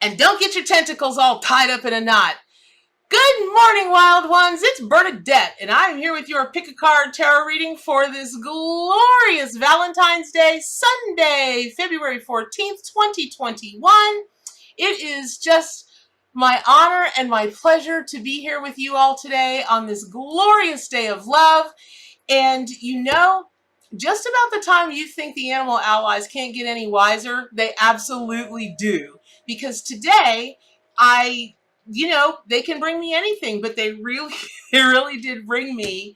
And don't get your tentacles all tied up in a knot. Good morning, wild ones. It's Bernadette, and I'm here with your pick a card tarot reading for this glorious Valentine's Day, Sunday, February 14th, 2021. It is just my honor and my pleasure to be here with you all today on this glorious day of love. And you know, just about the time you think the animal allies can't get any wiser, they absolutely do. Because today, they can bring me anything, but they really did bring me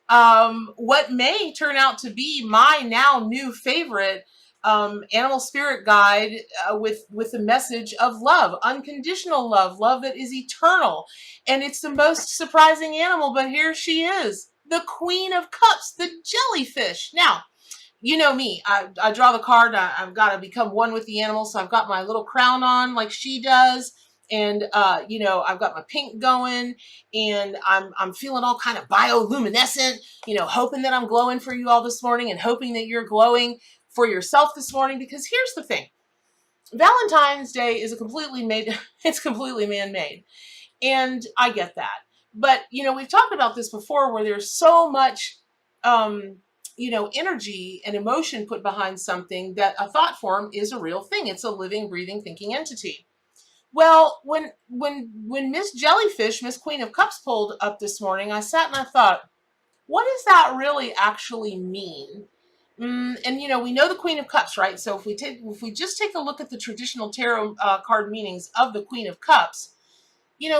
what may turn out to be my now new favorite animal spirit guide with a message of love, unconditional love, love that is eternal. And it's the most surprising animal, but here she is, the Queen of Cups, the jellyfish. Now, you know me, I draw the card, I've got to become one with the animal, so I've got my little crown on like she does, and I've got my pink going, and I'm feeling all kind of bioluminescent, hoping that I'm glowing for you all this morning, and hoping that you're glowing for yourself this morning, because here's the thing. Valentine's Day is completely man-made, and I get that. But, we've talked about this before, where there's so much, energy and emotion put behind something, that a thought form is a real thing. It's a living, breathing, thinking entity. Well, when Miss Jellyfish, Miss Queen of Cups, pulled up this morning, I sat and I thought, what does that really actually mean? And we know the Queen of Cups, right? So if we just take a look at the traditional tarot card meanings of the Queen of Cups,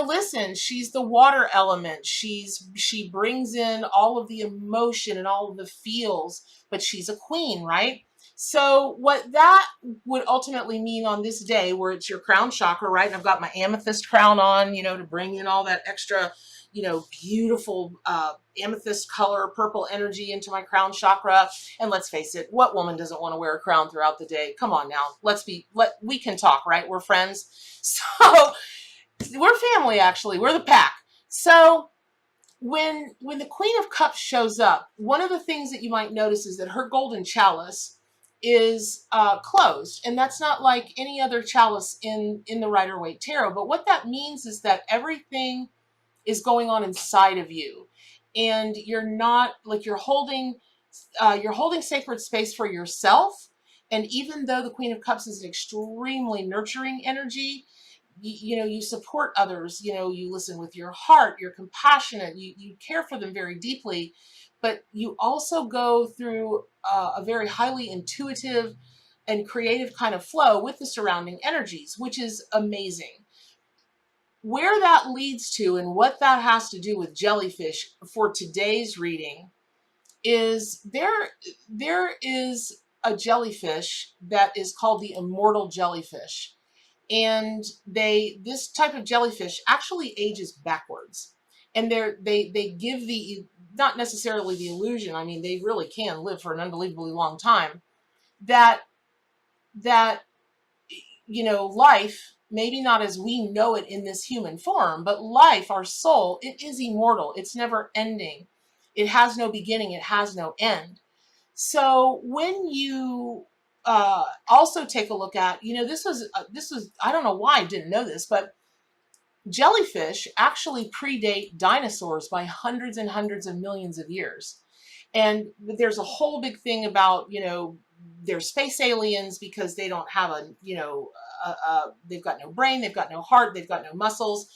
listen, she's the water element. She brings in all of the emotion and all of the feels, but she's a queen, right? So what that would ultimately mean on this day, where it's your crown chakra, right? And I've got my amethyst crown on, to bring in all that extra, beautiful amethyst color, purple energy into my crown chakra. And let's face it, what woman doesn't want to wear a crown throughout the day? Come on now, we can talk, right? We're friends. So we're family, actually. We're the pack. So when the Queen of Cups shows up, one of the things that you might notice is that her golden chalice is closed. And that's not like any other chalice in the Rider-Waite Tarot. But what that means is that everything is going on inside of you. And you're not, like, you're holding sacred space for yourself. And even though the Queen of Cups is an extremely nurturing energy, you support others, you listen with your heart, you're compassionate, you care for them very deeply, but you also go through a very highly intuitive and creative kind of flow with the surrounding energies, which is amazing. Where that leads to and what that has to do with jellyfish for today's reading is there is a jellyfish that is called the immortal jellyfish. And this type of jellyfish actually ages backwards. And they give not necessarily the illusion, I mean, they really can live for an unbelievably long time, that life, maybe not as we know it in this human form, but life, our soul, it is immortal. It's never ending. It has no beginning. It has no end. So when you also take a look at, this was, I don't know why I didn't know this, but jellyfish actually predate dinosaurs by hundreds and hundreds of millions of years. And there's a whole big thing about, they're space aliens because they don't have they've got no brain, they've got no heart, they've got no muscles.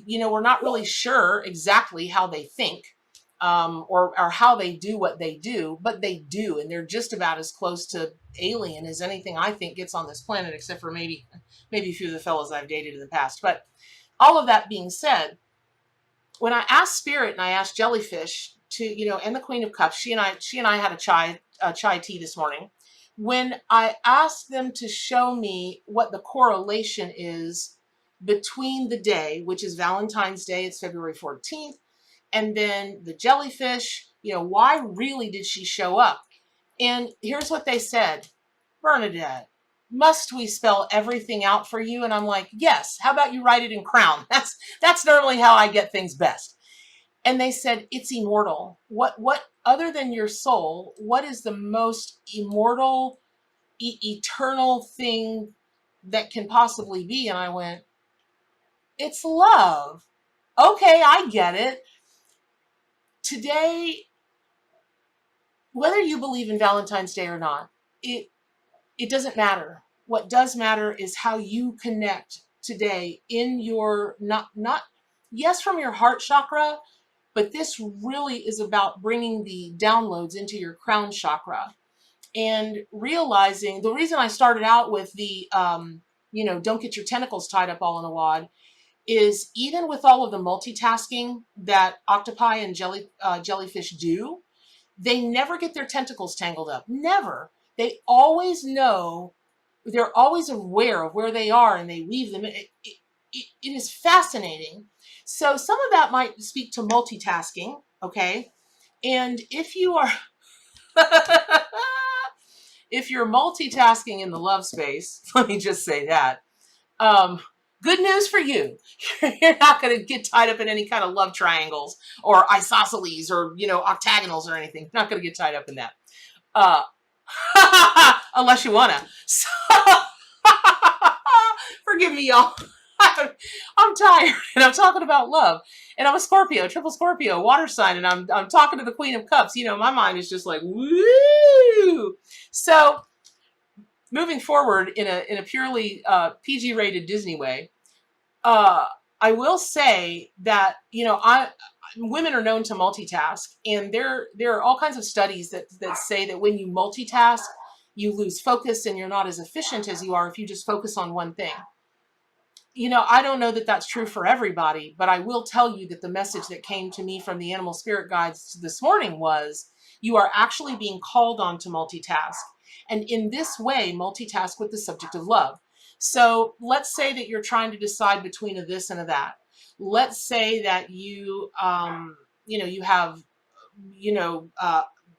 We're not really sure exactly how they think. Or how they do what they do, but they do, and they're just about as close to alien as anything I think gets on this planet, except for maybe a few of the fellows I've dated in the past. But all of that being said, when I asked Spirit and I asked Jellyfish to, and the Queen of Cups, she and I had a chai tea this morning. When I asked them to show me what the correlation is between the day, which is Valentine's Day, it's February 14th, and then the jellyfish, why really did she show up? And here's what they said. Bernadette, must we spell everything out for you? And I'm like, yes. How about you write it in crown? That's normally how I get things best. And they said, it's immortal. What other than your soul, what is the most immortal, eternal thing that can possibly be. And I went, it's love. Okay, I get it. Today, whether you believe in Valentine's Day or not, it doesn't matter. What does matter is how you connect today in your, not yes, from your heart chakra, but this really is about bringing the downloads into your crown chakra and realizing. The reason I started out with the don't get your tentacles tied up all in a wad is, even with all of the multitasking that octopi and jellyfish do, they never get their tentacles tangled up. Never. They always know, they're always aware of where they are, and they leave them. It is fascinating. So some of that might speak to multitasking, okay? And if you are, if you're multitasking in the love space, let me just say that, good news for you. You're not going to get tied up in any kind of love triangles or isosceles or, octagonals or anything. You're not going to get tied up in that. Unless you want to. So, forgive me, y'all. I'm tired, and I'm talking about love. And I'm a Scorpio, triple Scorpio, water sign, and I'm talking to the Queen of Cups. My mind is just like, woo! So, moving forward in a purely PG-rated Disney way, I will say that women are known to multitask, and there are all kinds of studies that say that when you multitask, you lose focus and you're not as efficient as you are if you just focus on one thing. I don't know that that's true for everybody, but I will tell you that the message that came to me from the animal spirit guides this morning was, you are actually being called on to multitask. And in this way, multitask with the subject of love. So let's say that you're trying to decide between a this and a that. Let's say that you have,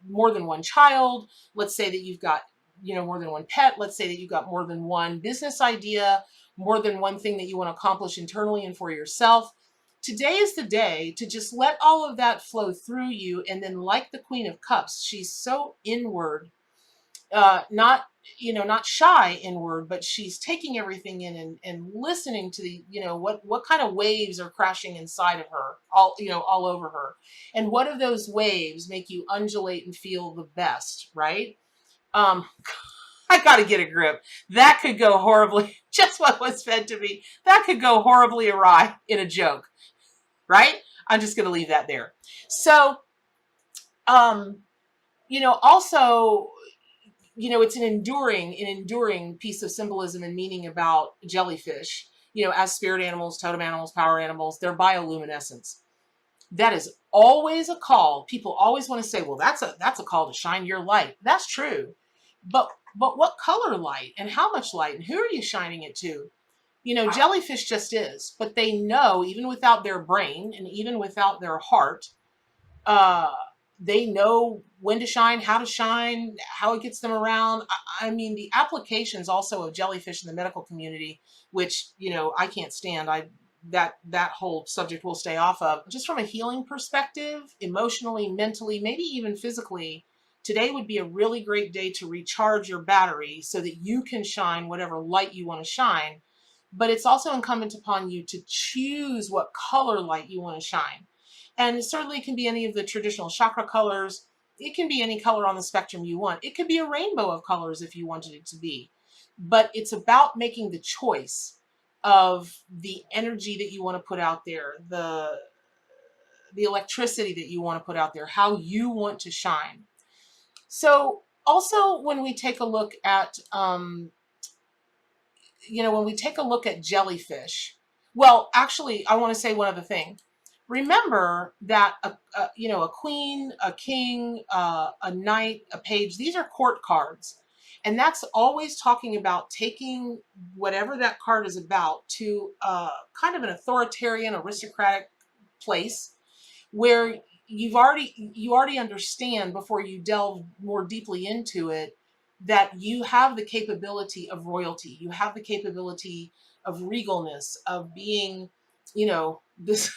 more than one child. Let's say that you've got, more than one pet. Let's say that you've got more than one business idea, more than one thing that you want to accomplish internally and for yourself. Today is the day to just let all of that flow through you. And then, like the Queen of Cups, she's so inward, not shy inward, but she's taking everything in and listening to the, what kind of waves are crashing inside of her, all over her. And what of those waves make you undulate and feel the best, right? I got to get a grip. That could go horribly, just what was fed to me, that could go horribly awry in a joke, right? I'm just going to leave that there. So, also, it's an enduring piece of symbolism and meaning about jellyfish, as spirit animals, totem animals, power animals, their bioluminescence. That is always a call. People always want to say, well, that's a call to shine your light. That's true. But what color light, and how much light, and who are you shining it to? Jellyfish just is, but they know, even without their brain and even without their heart, they know when to shine, how it gets them around. I mean, the applications also of jellyfish in the medical community, which, I can't stand. That whole subject we'll stay off of. Just from a healing perspective, emotionally, mentally, maybe even physically, today would be a really great day to recharge your battery so that you can shine whatever light you want to shine. But it's also incumbent upon you to choose what color light you want to shine. And it certainly can be any of the traditional chakra colors. It can be any color on the spectrum you want. It could be a rainbow of colors if you wanted it to be. But it's about making the choice of the energy that you want to put out there, the electricity that you want to put out there, how you want to shine. So also, when we take a look at, jellyfish, well, actually, I want to say one other thing. Remember that, a queen, a king, a knight, a page, these are court cards. And that's always talking about taking whatever that card is about to kind of an authoritarian, aristocratic place where you already understand, before you delve more deeply into it, that you have the capability of royalty. You have the capability of regalness, of being, this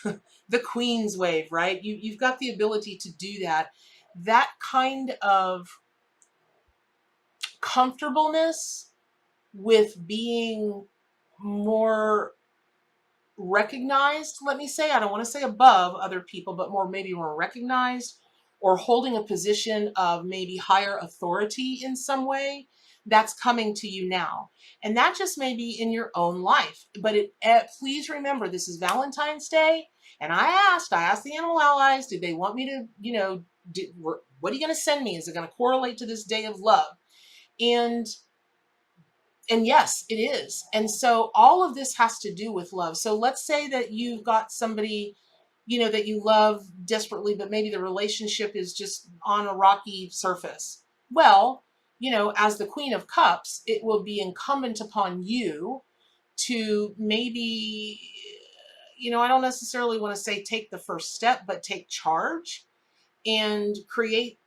the queen's wave, right? You've got the ability to do that. That kind of comfortableness with being more recognized, let me say. I don't want to say above other people, but maybe more recognized, or holding a position of maybe higher authority in some way. That's coming to you now. And that just may be in your own life. But please remember, this is Valentine's Day. And I asked the animal allies, did they want me to, what are you going to send me? Is it going to correlate to this day of love? And yes, it is. And so all of this has to do with love. So let's say that you've got somebody, that you love desperately, but maybe the relationship is just on a rocky surface. Well, as the Queen of Cups, it will be incumbent upon you to maybe, I don't necessarily want to say take the first step, but take charge and create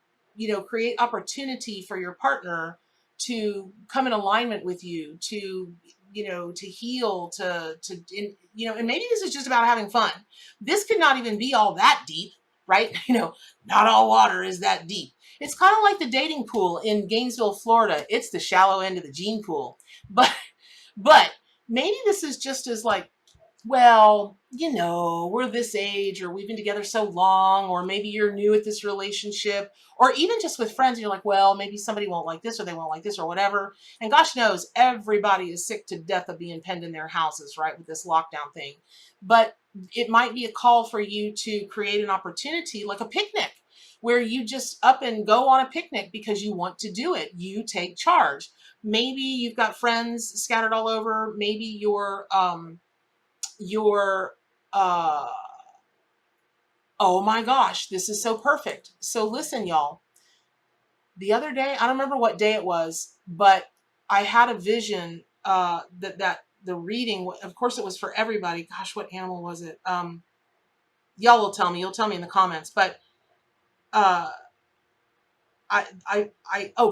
opportunity for your partner to come in alignment with you, to heal, and maybe this is just about having fun. This could not even be all that deep, right? Not all water is that deep. It's kind of like the dating pool in Gainesville, Florida. It's the shallow end of the gene pool. But maybe this is just as like, well, we're this age, or we've been together so long, or maybe you're new at this relationship, or even just with friends, you're like, well, maybe somebody won't like this, or they won't like this, or whatever. And gosh knows, everybody is sick to death of being penned in their houses, right, with this lockdown thing. But it might be a call for you to create an opportunity, like a picnic, where you just up and go on a picnic because you want to do it. You take charge. Maybe you've got friends scattered all over. Maybe you're oh my gosh, this is so perfect. So listen, y'all, the other day, I don't remember what day it was, but I had a vision that the reading, of course it was for everybody. Gosh, what animal was it? Y'all will tell me, you'll tell me in the comments, but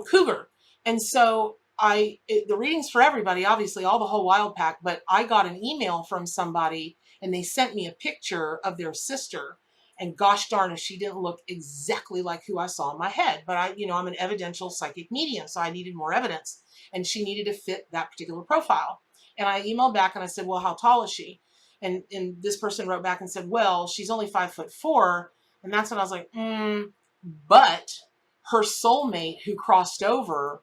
cougar. And so the reading's for everybody, obviously, all the whole wild pack, but I got an email from somebody and they sent me a picture of their sister. And gosh darn if she didn't look exactly like who I saw in my head. But I'm an evidential psychic medium, so I needed more evidence. And she needed to fit that particular profile. And I emailed back and I said, well, how tall is she? And this person wrote back and said, well, she's only 5'4". And that's when I was like, but her soulmate who crossed over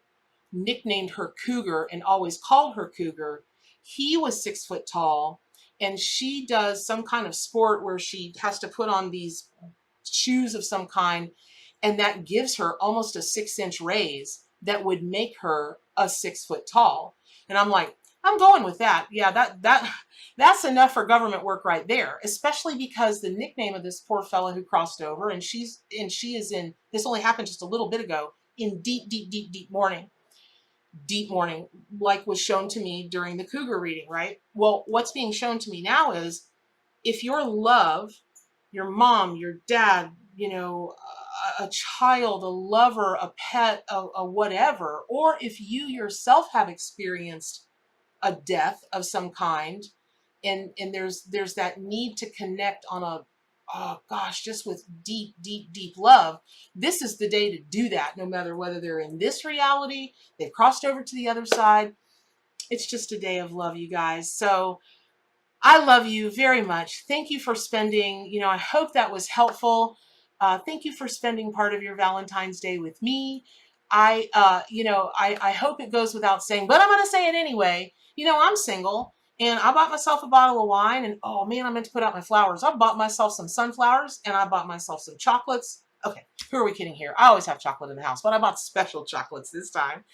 nicknamed her Cougar and always called her Cougar. He was 6 foot tall, and she does some kind of sport where she has to put on these shoes of some kind, and that gives her almost a 6-inch raise that would make her a 6 foot tall. And I'm like, I'm going with that. Yeah, that's enough for government work right there, especially because the nickname of this poor fella who crossed over, and she is in, this only happened just a little bit ago, in deep, deep, deep, deep mourning. Deep mourning, like was shown to me during the Cougar reading, right? Well, what's being shown to me now is if your love, your mom, your dad, a child, a lover, a pet, a whatever, or if you yourself have experienced a death of some kind, and there's that need to connect on a, oh gosh, just with deep, deep, deep love, this is the day to do that, no matter whether they're in this reality, they've crossed over to the other side. It's just a day of love, you guys. So I love you very much. Thank you for spending, I hope that was helpful. Thank you for spending part of your Valentine's Day with me. I hope it goes without saying, but I'm going to say it anyway. I'm single. And I bought myself a bottle of wine, and oh man, I meant to put out my flowers. I bought myself some sunflowers, and I bought myself some chocolates. Okay, who are we kidding here? I always have chocolate in the house, but I bought special chocolates this time.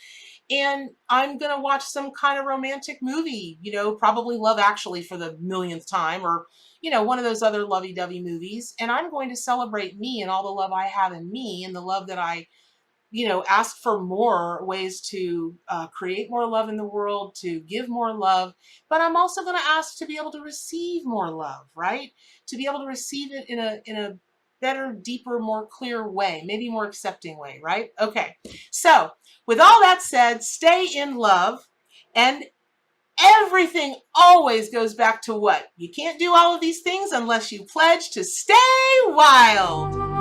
And I'm going to watch some kind of romantic movie, probably Love Actually for the millionth time, or, one of those other lovey-dovey movies. And I'm going to celebrate me and all the love I have in me, and the love that I ask for more ways to create more love in the world, to give more love. But I'm also going to ask to be able to receive more love, right? To be able to receive it in a better, deeper, more clear way, maybe more accepting way, right? Okay. So with all that said, stay in love, and everything always goes back to what? You can't do all of these things unless you pledge to stay wild.